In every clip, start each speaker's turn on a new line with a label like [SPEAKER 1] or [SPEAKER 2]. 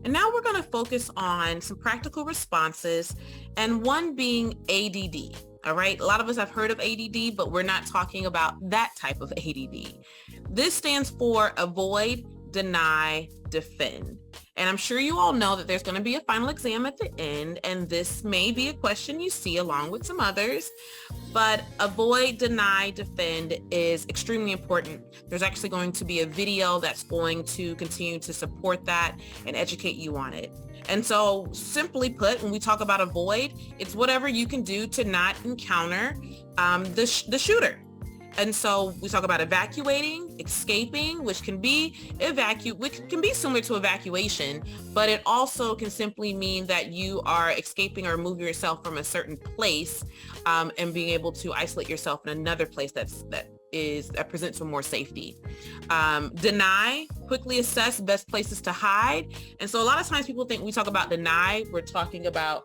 [SPEAKER 1] And now we're going to focus on some practical responses, and one being ADD. All right. A lot of us have heard of ADD, but we're not talking about that type of ADD. This stands for avoid, deny, defend. And I'm sure you all know that there's going to be a final exam at the end, and this may be a question you see along with some others. But avoid, deny, defend is extremely important. There's actually going to be a video that's going to continue to support that and educate you on it. And so simply put, when we talk about avoid, it's whatever you can do to not encounter the shooter. And so we talk about evacuating, escaping, which can be similar to evacuation, but it also can simply mean that you are escaping or moving yourself from a certain place and being able to isolate yourself in another place that presents with more safety. Deny, quickly assess best places to hide. And so a lot of times people think we talk about deny, we're talking about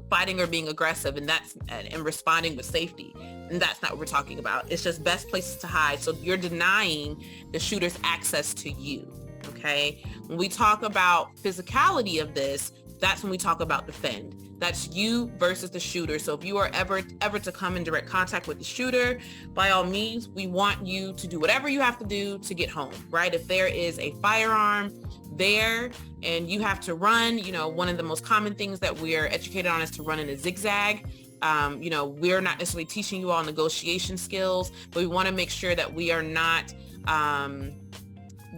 [SPEAKER 1] fighting or being aggressive, and responding with safety. And that's not what we're talking about. It's just best places to hide. So you're denying the shooter's access to you. Okay. When we talk about physicality of this, that's when we talk about defend. That's you versus the shooter. So if you are ever to come in direct contact with the shooter, by all means, we want you to do whatever you have to do to get home, right? If there is a firearm there and you have to run, one of the most common things that we are educated on is to run in a zigzag. We're not necessarily teaching you all negotiation skills, but we want to make sure that we are not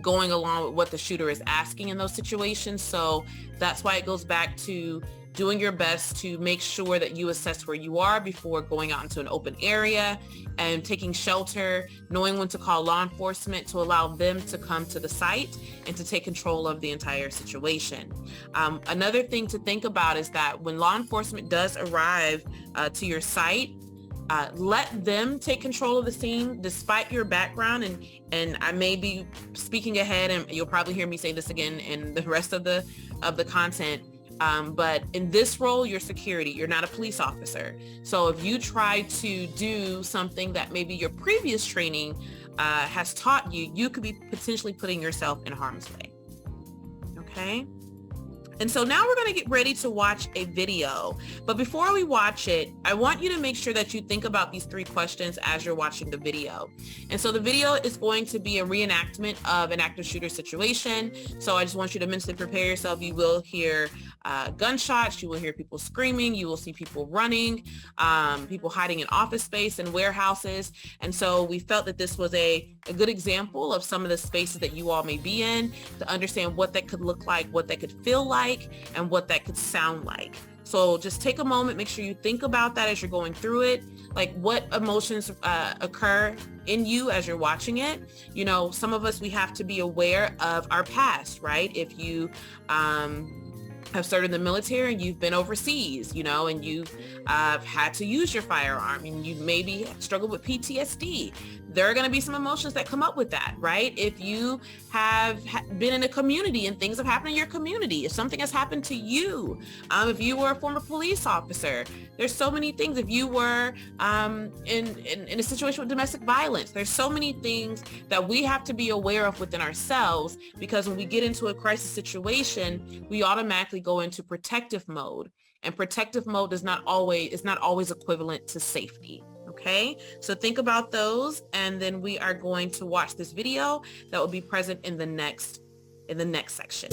[SPEAKER 1] going along with what the shooter is asking in those situations. So that's why it goes back to doing your best to make sure that you assess where you are before going out into an open area and taking shelter, knowing when to call law enforcement to allow them to come to the site and to take control of the entire situation. Another thing to think about is that when law enforcement does arrive to your site, let them take control of the scene despite your background. And I may be speaking ahead, and you'll probably hear me say this again in the rest of the content. But in this role, you're security. You're not a police officer. So if you try to do something that maybe your previous training has taught you, you could be potentially putting yourself in harm's way. Okay. And so now we're going to get ready to watch a video. But before we watch it, I want you to make sure that you think about these 3 questions as you're watching the video. And so the video is going to be a reenactment of an active shooter situation. So I just want you to mentally prepare yourself. You will hear gunshots, you will hear people screaming, you will see people running, people hiding in office space and warehouses. And so we felt that this was a good example of some of the spaces that you all may be in to understand what that could look like, what that could feel like, and what that could sound like. So just take a moment, make sure you think about that as you're going through it, like what emotions occur in you as you're watching it. Some of us, we have to be aware of our past, right? If you have served in the military and you've been overseas, and you've had to use your firearm and you maybe struggled with PTSD, there are going to be some emotions that come up with that, right? If you have been in a community and things have happened in your community, if something has happened to you, if you were a former police officer, there's so many things. If you were in a situation with domestic violence, there's so many things that we have to be aware of within ourselves, because when we get into a crisis situation, we automatically go into protective mode, and protective mode is not always equivalent to safety. Okay, so think about those, and then we are going to watch this video that will be present in the next section.